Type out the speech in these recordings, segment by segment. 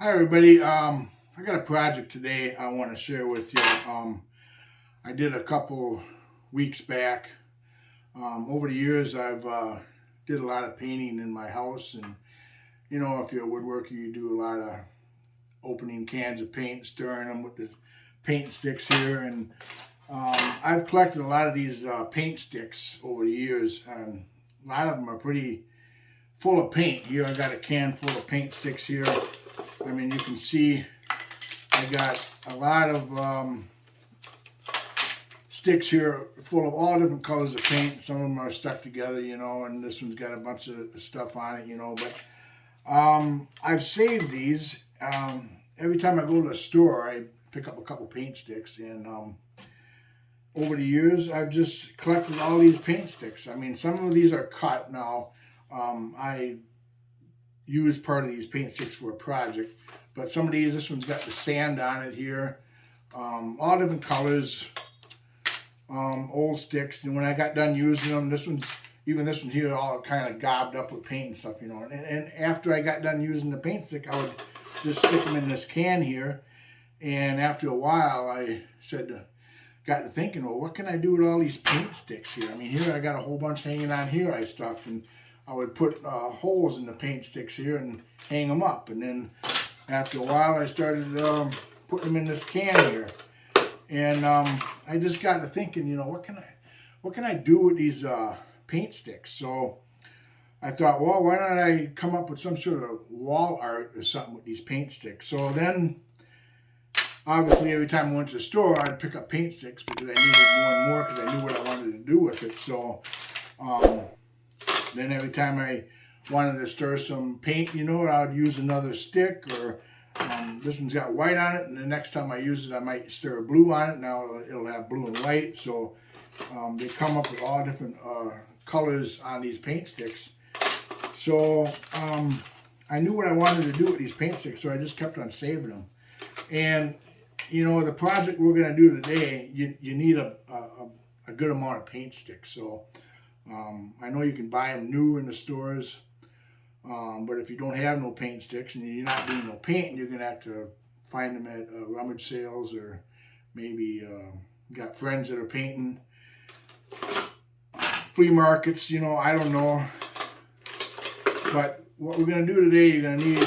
Hi everybody. I got a project today I want to share with you. I did a couple weeks back. Over the years, I've did a lot of painting in my house, and if you're a woodworker, you do a lot of opening cans of paint, stirring them with the paint sticks here, and I've collected a lot of these paint sticks over the years, and a lot of them are pretty full of paint. Here I got a can full of paint sticks here. I mean, you can see I got a lot of sticks here full of all different colors of paint. Some of them are stuck together, and this one's got a bunch of stuff on it, but I've saved these. Every time I go to the store, I pick up a couple paint sticks, and over the years, I've just collected all these paint sticks. I mean, some of these are cut now. I use part of these paint sticks for a project, but some of these, this one's got the sand on it here, all different colors, old sticks. And when I got done using them, this one here, all kind of gobbed up with paint and stuff, and after I got done using the paint stick, I would just stick them in this can here. And after a while, I got to thinking, well, what can I do with all these paint sticks here? I mean, here I got a whole bunch hanging on here I stuffed, and I would put holes in the paint sticks here and hang them up. And then after a while, I started putting them in this can here. And I just got to thinking, what can I do with these paint sticks? So I thought, well, why don't I come up with some sort of wall art or something with these paint sticks? So then, obviously, every time I went to the store, I'd pick up paint sticks because I needed more and more because I knew what I wanted to do with it. So then every time I wanted to stir some paint, I would use another stick, or this one's got white on it, and the next time I use it, I might stir blue on it. Now it'll have blue and white. So they come up with all different colors on these paint sticks. So I knew what I wanted to do with these paint sticks, so I just kept on saving them. And the project we're going to do today, you need a good amount of paint sticks. So I know you can buy them new in the stores, but if you don't have no paint sticks and you're not doing no painting, you're going to have to find them at rummage sales, or maybe you got friends that are painting, flea markets, I don't know. But what we're going to do today, you're going to need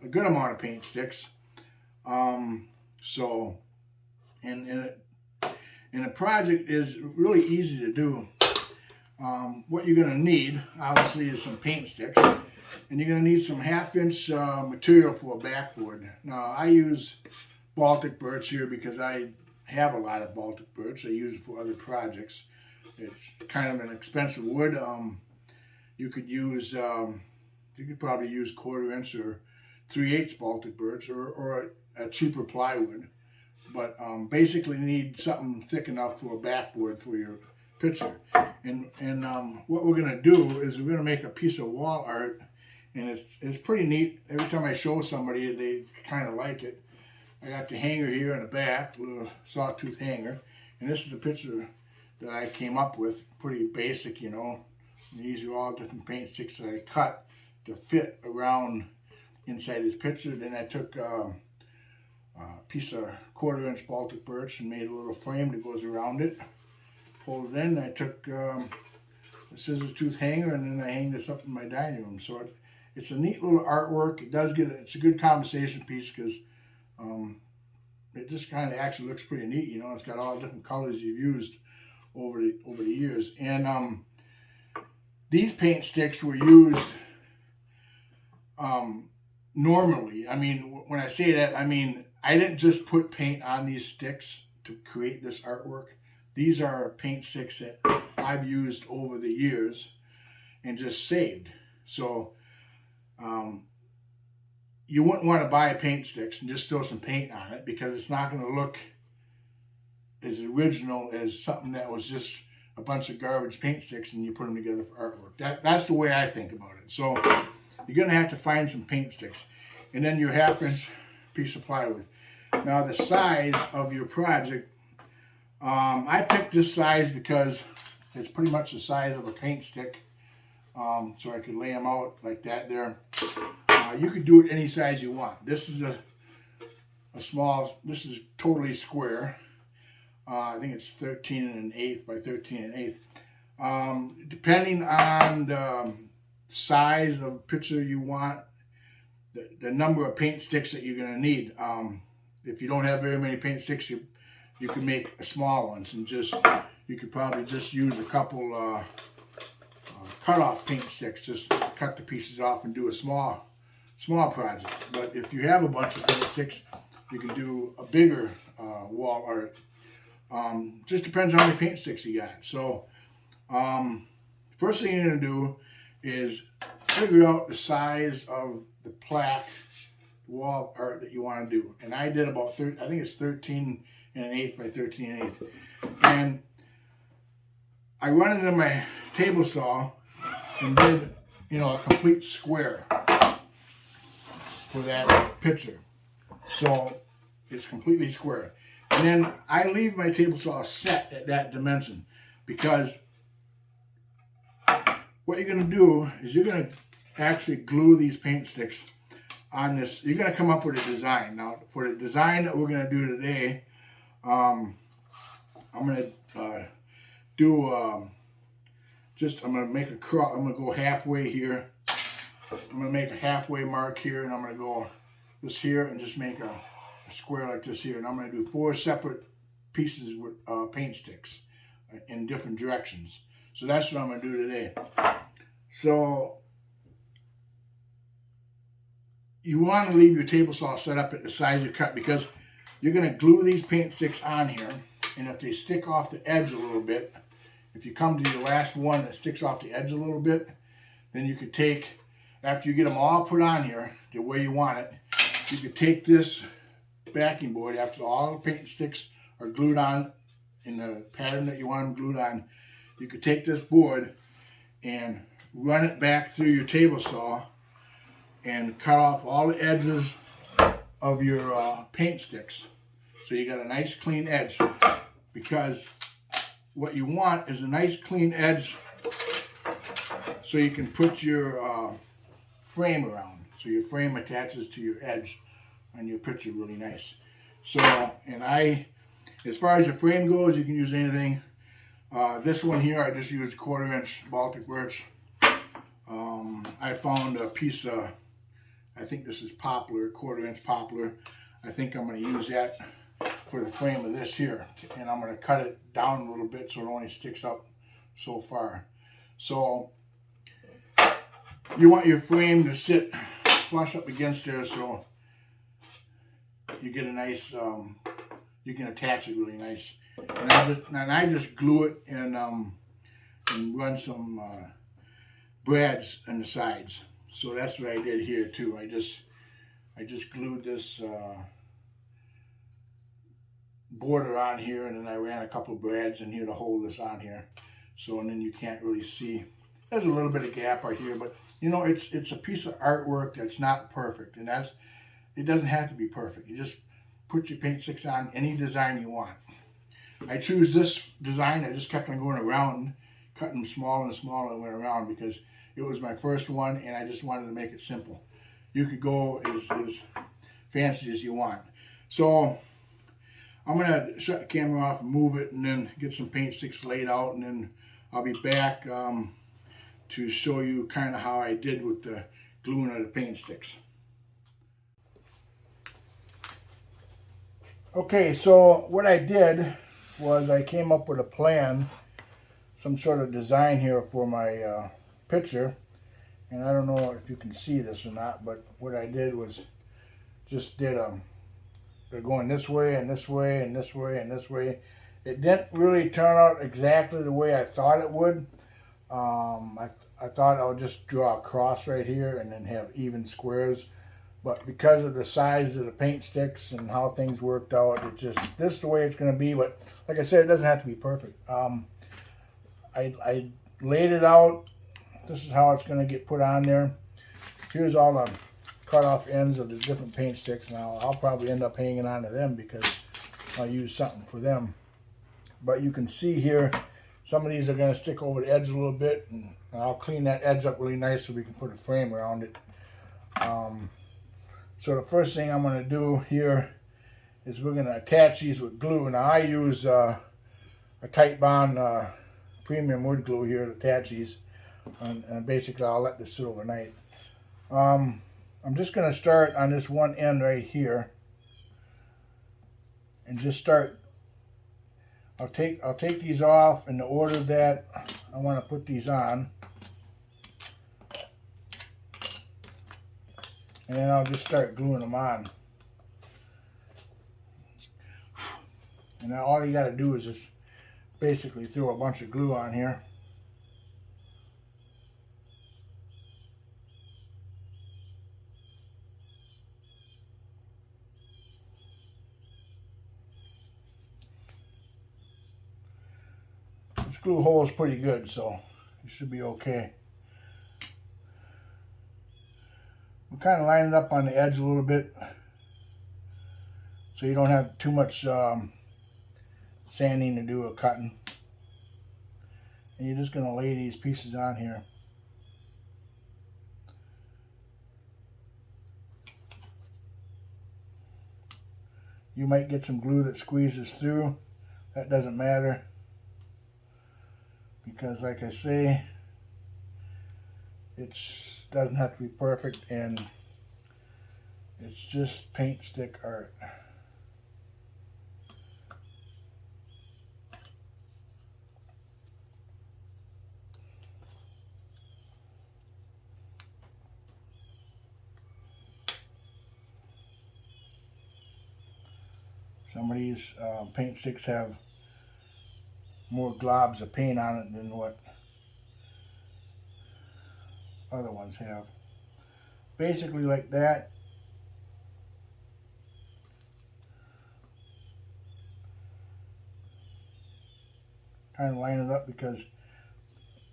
a good amount of paint sticks. And the project is really easy to do. What you're going to need, obviously, is some paint sticks, and you're going to need some 1/2-inch material for a backboard. Now, I use Baltic birch here because I have a lot of Baltic birch. I use it for other projects. It's kind of an expensive wood. You could probably use 1/4-inch or 3/8 Baltic birch, or a cheaper plywood. But basically, you need something thick enough for a backboard for your picture. And what we're going to do is we're going to make a piece of wall art, and it's pretty neat. Every time I show somebody, they kind of like it. I got the hanger here in the back, a little sawtooth hanger, and this is the picture that I came up with. Pretty basic, And these are all different paint sticks that I cut to fit around inside this picture. Then I took a piece of 1/4-inch Baltic birch and made a little frame that goes around it. Pulled it in. I took a scissor tooth hanger, and then I hang this up in my dining room. So it's a neat little artwork. It's a good conversation piece because it just kind of actually looks pretty neat. It's got all different colors you've used over the years. And these paint sticks were used normally. I mean, when I say that, I mean I didn't just put paint on these sticks to create this artwork. These are paint sticks that I've used over the years and just saved. So you wouldn't want to buy paint sticks and just throw some paint on it, because it's not going to look as original as something that was just a bunch of garbage paint sticks and you put them together for artwork. That's the way I think about it. So you're going to have to find some paint sticks, and then your 1/2-inch piece of plywood. Now, the size of your project, I picked this size because it's pretty much the size of a paint stick, so I could lay them out like that there. You could do it any size you want. This is a small, this is totally square. I think it's 13 1/8 by 13 1/8. Depending on the size of picture you want, the number of paint sticks that you're going to need. If you don't have very many paint sticks, you can make small ones, and you could probably just use a couple cut-off paint sticks. Just cut the pieces off and do a small project. But if you have a bunch of paint sticks, you can do a bigger wall art. Just depends on how many paint sticks you got. So first thing you're going to do is figure out the size of the plaque wall art that you want to do. And I did about I think it's 13 1/8 by 13 1/8. And I run it in my table saw and did, a complete square for that picture. So it's completely square. And then I leave my table saw set at that dimension, because what you're going to do is you're going to actually glue these paint sticks on this. You're going to come up with a design. Now, for the design that we're going to do today, I'm going to I'm going to make a cross. I'm going to go halfway here. I'm going to make a halfway mark here, and I'm going to go this here and just make a square like this here. And I'm going to do 4 separate pieces with paint sticks in different directions. So that's what I'm going to do today. So you want to leave your table saw set up at the size you cut, because you're going to glue these paint sticks on here, and if they stick off the edge a little bit, if you come to your last one that sticks off the edge a little bit, then you could take, after you get them all put on here the way you want it, you could take this backing board, after all the paint sticks are glued on in the pattern that you want them glued on, you could take this board and run it back through your table saw and cut off all the edges of your paint sticks. So you got a nice clean edge, because what you want is a nice clean edge so you can put your frame around. So your frame attaches to your edge on your picture really nice. So, and as far as the frame goes, you can use anything. This one here, I just used 1/4 inch Baltic birch. I found a piece of, I think this is poplar, 1/4 inch poplar. I think I'm going to use that for the frame of this here. And I'm going to cut it down a little bit so it only sticks up so far. So you want your frame to sit flush up against there, so you get a nice, you can attach it really nice. And I just glue it and run some brads on the sides. So that's what I did here too. I just glued this border on here, and then I ran a couple brads in here to hold this on here. So, and then you can't really see. There's a little bit of gap right here, but it's a piece of artwork that's not perfect, and it doesn't have to be perfect. You just put your paint sticks on any design you want. I choose this design. I just kept on going around, cutting them smaller and smaller, and went around because it was my first one, and I just wanted to make it simple. You could go as fancy as you want. So I'm gonna shut the camera off and move it, and then get some paint sticks laid out, and then I'll be back to show you kind of how I did with the gluing of the paint sticks. Okay, so what I did was I came up with a plan, some sort of design here for my picture, and I don't know if you can see this or not, but what I did was just did they're going this way and this way and this way and this way. It didn't really turn out exactly the way I thought it would. I thought I would just draw a cross right here and then have even squares, but because of the size of the paint sticks and how things worked out, this is the way it's going to be. But like I said, it doesn't have to be perfect. I laid it out. This is how it's going to get put on there. Here's all the cut off ends of the different paint sticks. Now I'll probably end up hanging on to them because I'll use something for them. But you can see here, some of these are going to stick over the edge a little bit, and I'll clean that edge up really nice so we can put a frame around it. So the first thing I'm going to do here is we're going to attach these with glue. Now I use a tight bond premium wood glue here to attach these, and basically I'll let this sit overnight. I'm just going to start on this one end right here, and just start. I'll take these off in the order that I want to put these on, and then I'll just start gluing them on. And now all you got to do is just basically throw a bunch of glue on here. This glue hole is pretty good, so it should be okay. We'll kind of line it up on the edge a little bit so you don't have too much sanding to do or cutting. And you're just going to lay these pieces on here. You might get some glue that squeezes through. That doesn't matter, because like I say, it doesn't have to be perfect, and it's just paint stick art. Some of these paint sticks have more globs of paint on it than what other ones have. Basically like that. Trying to line it up because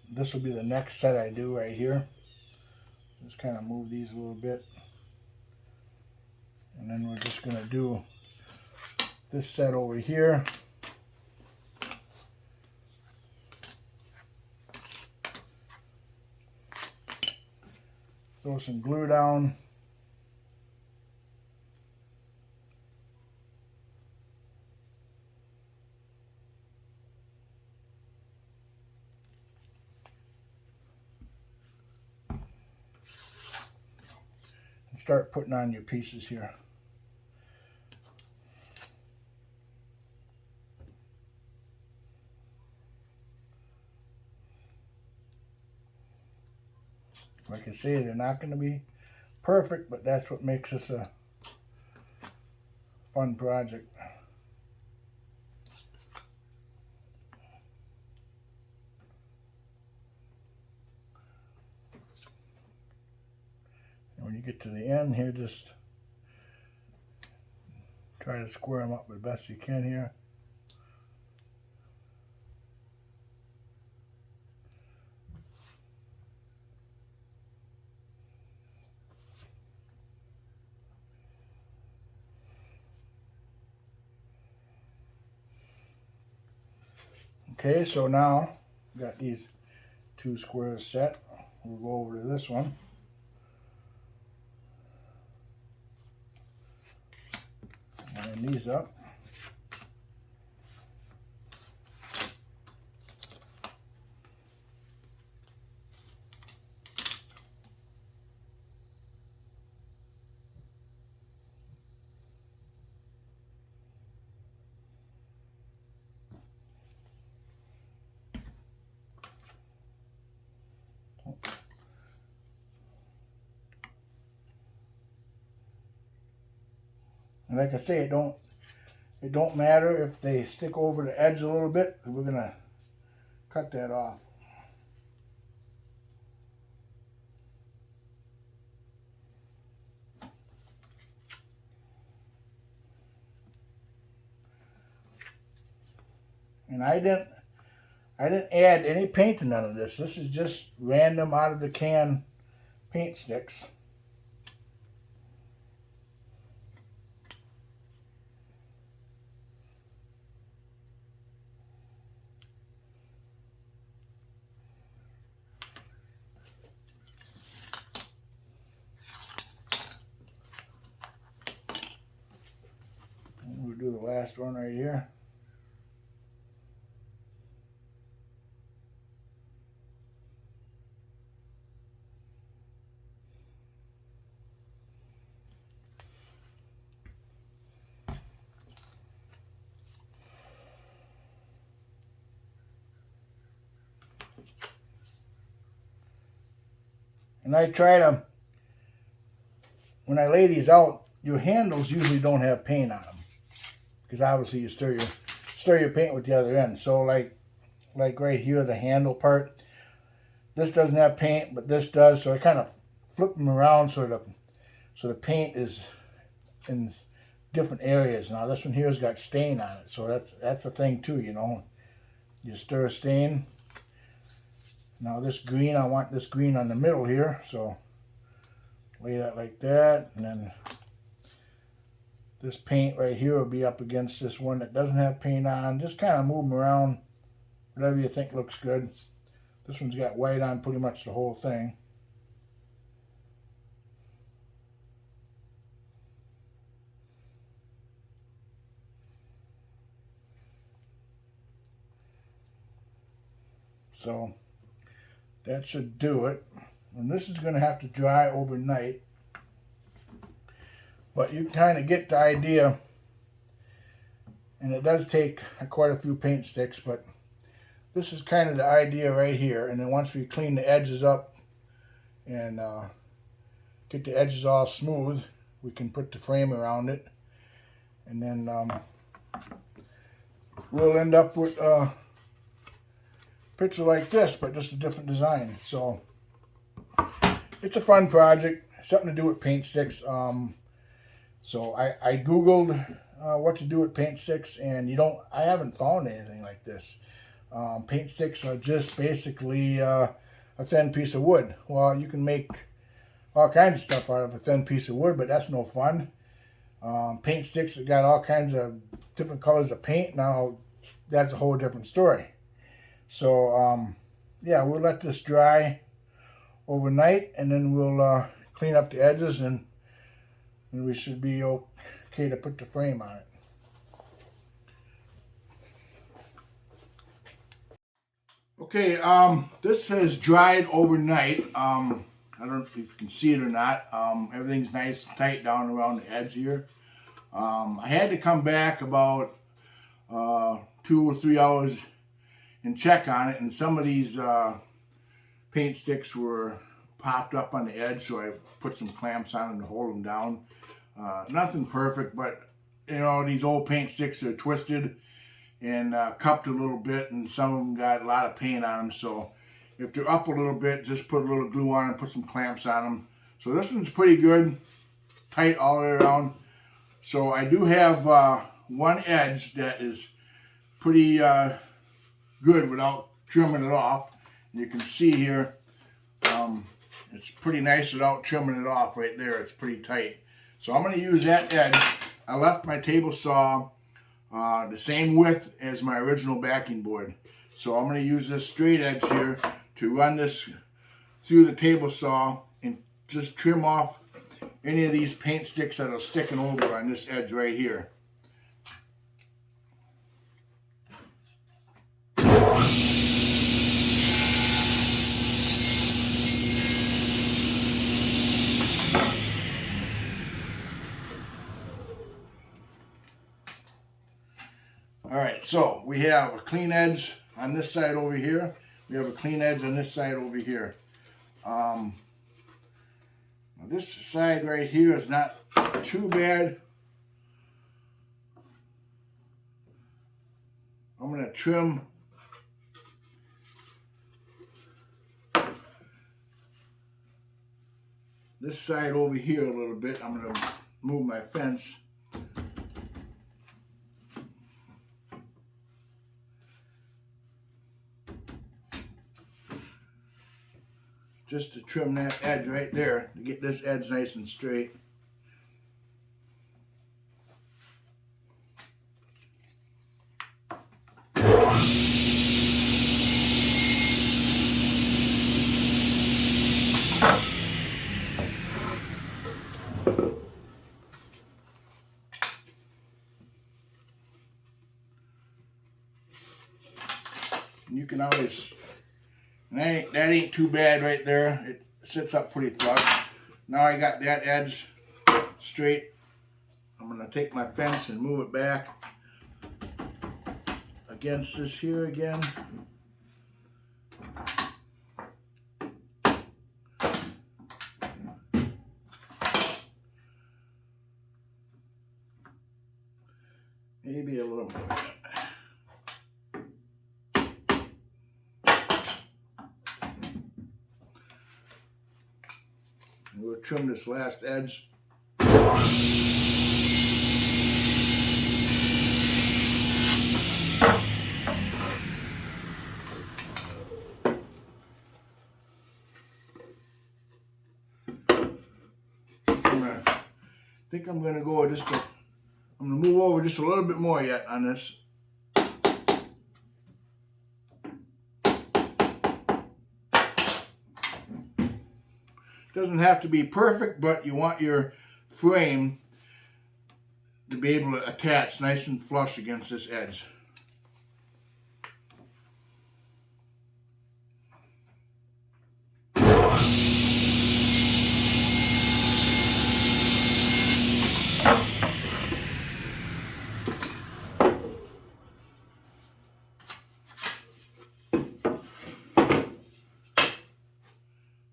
this will be the next set I do right here. Just kind of move these a little bit. And then we're just going to do this set over here. Throw some glue down. And start putting on your pieces here. Like I say, they're not going to be perfect, but that's what makes this a fun project. And when you get to the end here, just try to square them up as best you can here. Okay, so now we got these two squares set. We'll go over to this one. Line these up. And like I say, it don't matter if they stick over the edge a little bit. We're gonna cut that off. And I didn't add any paint to none of this. This is just random out of the can paint sticks. last one right here. And I try to, when I lay these out, your handles usually don't have paint on them, because obviously you stir your paint with the other end. So like right here, the handle part, this doesn't have paint, but this does. So I kind of flip them around so the paint is in different areas. Now this one here has got stain on it, so that's a thing too, you know. You stir a stain. Now this green, I want this green on the middle here, so lay that like that, and then this paint right here will be up against this one that doesn't have paint on. Just kind of move them around, whatever you think looks good. This one's got white on pretty much the whole thing. So that should do it. And this is going to have to dry overnight. But you kind of get the idea. And it does take quite a few paint sticks, but this is kind of the idea right here. And then once we clean the edges up and get the edges all smooth, we can put the frame around it. And then we'll end up with a picture like this, but just a different design. So it's a fun project, something to do with paint sticks. So I Googled what to do with paint sticks, and I haven't found anything like this. Paint sticks are just basically a thin piece of wood. Well, you can make all kinds of stuff out of a thin piece of wood, but that's no fun. Paint sticks have got all kinds of different colors of paint. Now that's a whole different story. So yeah, we'll let this dry overnight, and then we'll clean up the edges, and we should be okay to put the frame on it. Okay, this has dried overnight. I don't know if you can see it or not. Everything's nice and tight down around the edge here. I had to come back about 2 or 3 hours and check on it, and some of these paint sticks were popped up on the edge, so I put some clamps on them to hold them down. Nothing perfect, but you know, these old paint sticks are twisted and cupped a little bit, and some of them got a lot of paint on them. So if they're up a little bit, just put a little glue on and put some clamps on them. So this one's pretty good, tight all the way around. So I do have one edge that is pretty good without trimming it off. And you can see here, it's pretty nice without trimming it off right there. It's pretty tight. So I'm going to use that edge. I left my table saw the same width as my original backing board. So I'm going to use this straight edge here to run this through the table saw and just trim off any of these paint sticks that are sticking over on this edge right here. Alright, so we have a clean edge on this side over here. We have a clean edge on this side over here. This side right here is not too bad. I'm going to trim this side over here a little bit. I'm going to move my fence. Just to trim that edge right there, to get this edge nice and straight. can always, that ain't too bad right there. It sits up pretty flush. Now I got that edge straight. I'm going to take my fence and move it back against this here again. Maybe a little more. We'll trim this last edge. I think I'm gonna go just I'm gonna move over just a little bit more yet on this. Doesn't have to be perfect, but you want your frame to be able to attach nice and flush against this edge.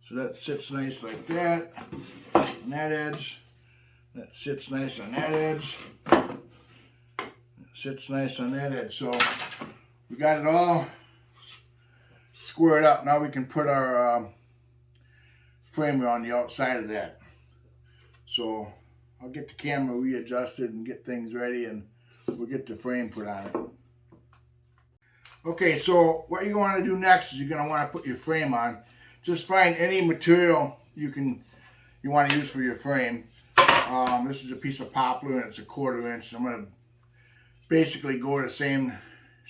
So that sits nice like that on that edge. That sits nice on that edge. That sits nice on that edge. So we got it all squared up. Now we can put our frame on the outside of that. So I'll get the camera readjusted and get things ready, and we'll get the frame put on it. Okay, so what you want to do next is you're going to want to put your frame on. Just find any material you want to use for your frame. This is a piece of poplar and it's a 1/4 inch. I'm going to basically go the same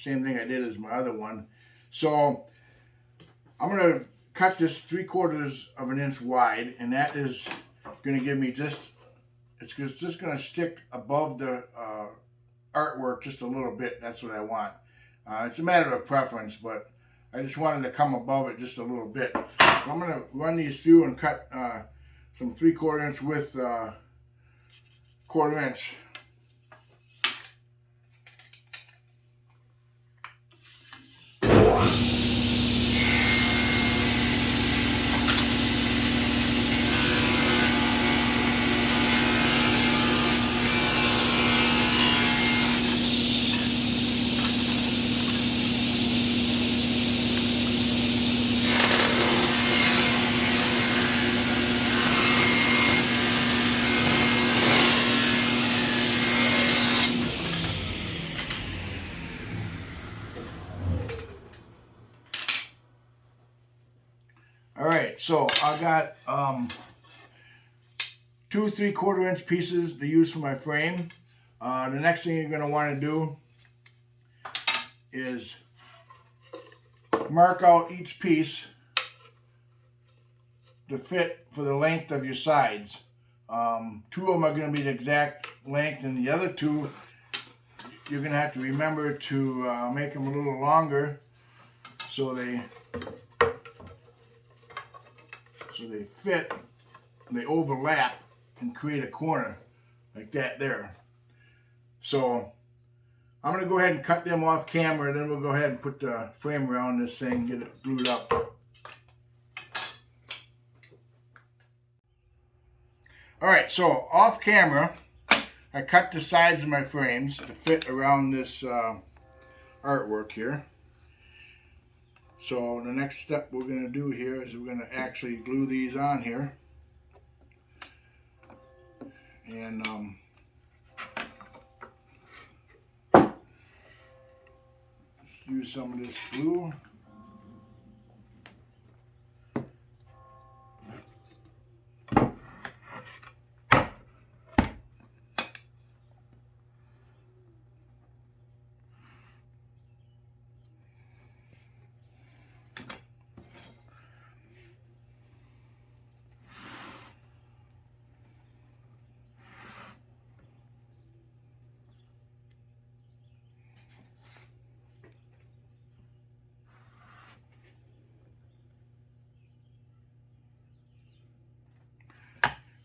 thing I did as my other one. So I'm going to cut this 3/4 of an inch wide, and that is going to give me just going to stick above the artwork just a little bit. That's what I want. It's a matter of preference, but I just wanted to come above it just a little bit. So I'm going to run these through and cut some 3/4 inch width 1/4 inch. Alright, so I got 2 3/4 inch pieces to use for my frame. The next thing you're going to want to do is mark out each piece to fit for the length of your sides. 2 of them are going to be the exact length, and the other 2 you're going to have to remember to make them a little longer so they fit, they overlap and create a corner like that there. So I'm going to go ahead and cut them off camera, and then we'll go ahead and put the frame around this thing and get it glued up. Alright, so off camera I cut the sides of my frames to fit around this artwork here. So the next step we're going to do here is we're going to actually glue these on here. And just use some of this glue.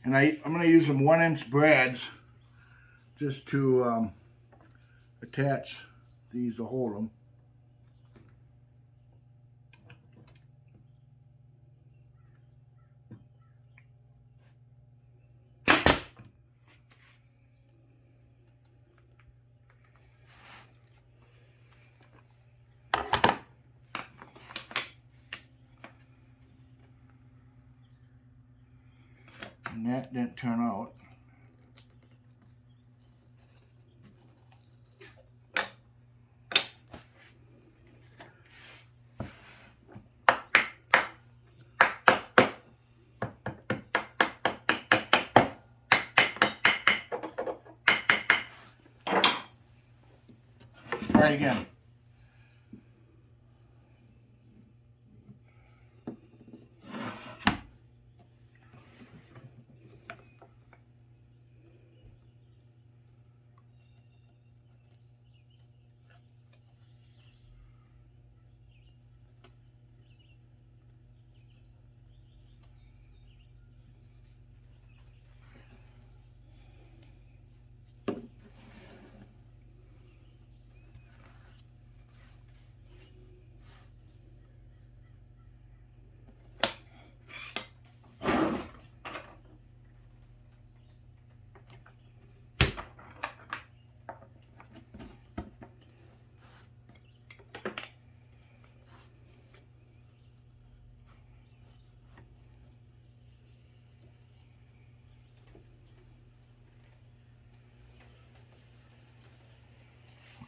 And I'm going to use some 1-inch brads just to attach these to hold them. And that didn't turn out. Try it again.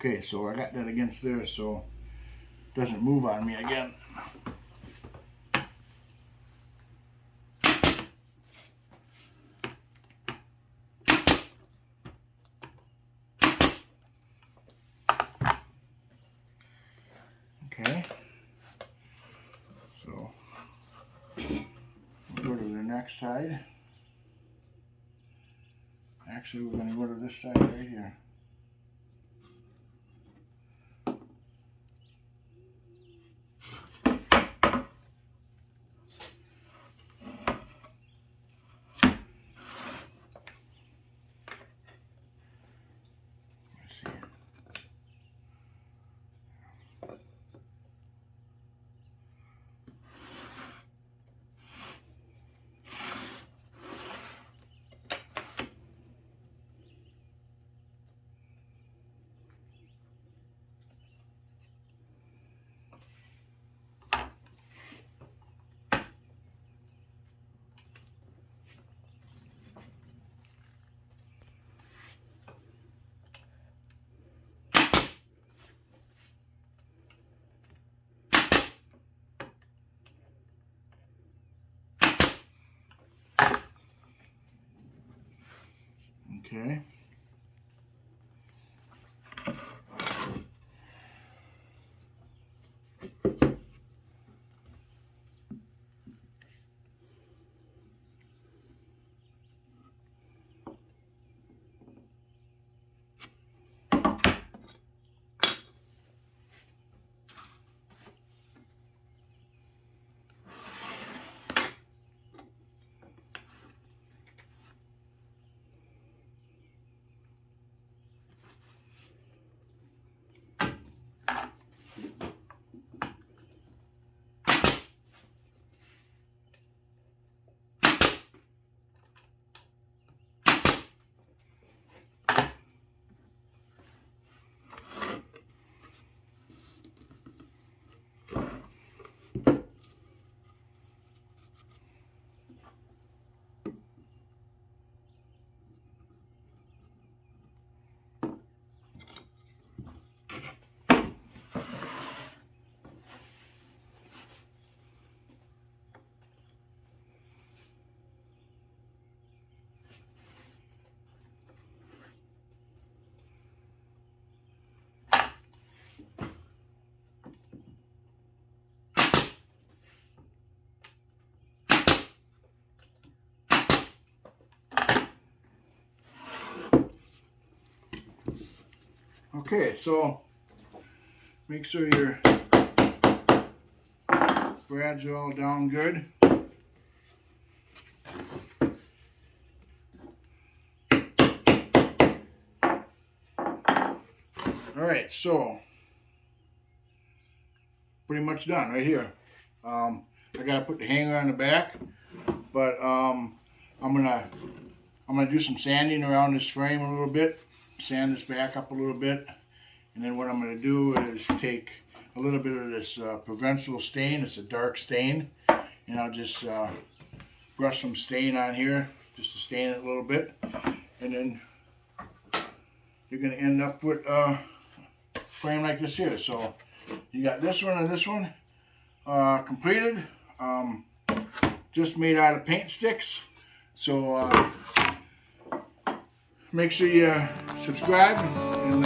Okay, so I got that against there so it doesn't move on me again. Okay, so we'll go to the next side. Actually, we're going to go to this side right here. Okay. Okay, so make sure your brads are all down good. right, so pretty much done right here. I gotta put the hanger on the back, but I'm gonna do some sanding around this frame a little bit, sand this back up a little bit, and then what I'm gonna do is take a little bit of this provincial stain. It's a dark stain, and I'll just brush some stain on here just to stain it a little bit, and then you're gonna end up with a frame like this here. So you got this one and this one completed, just made out of paint sticks. So make sure you subscribe and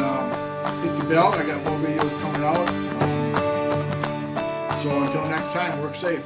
hit the bell. I got more videos coming out. So until next time, work safe.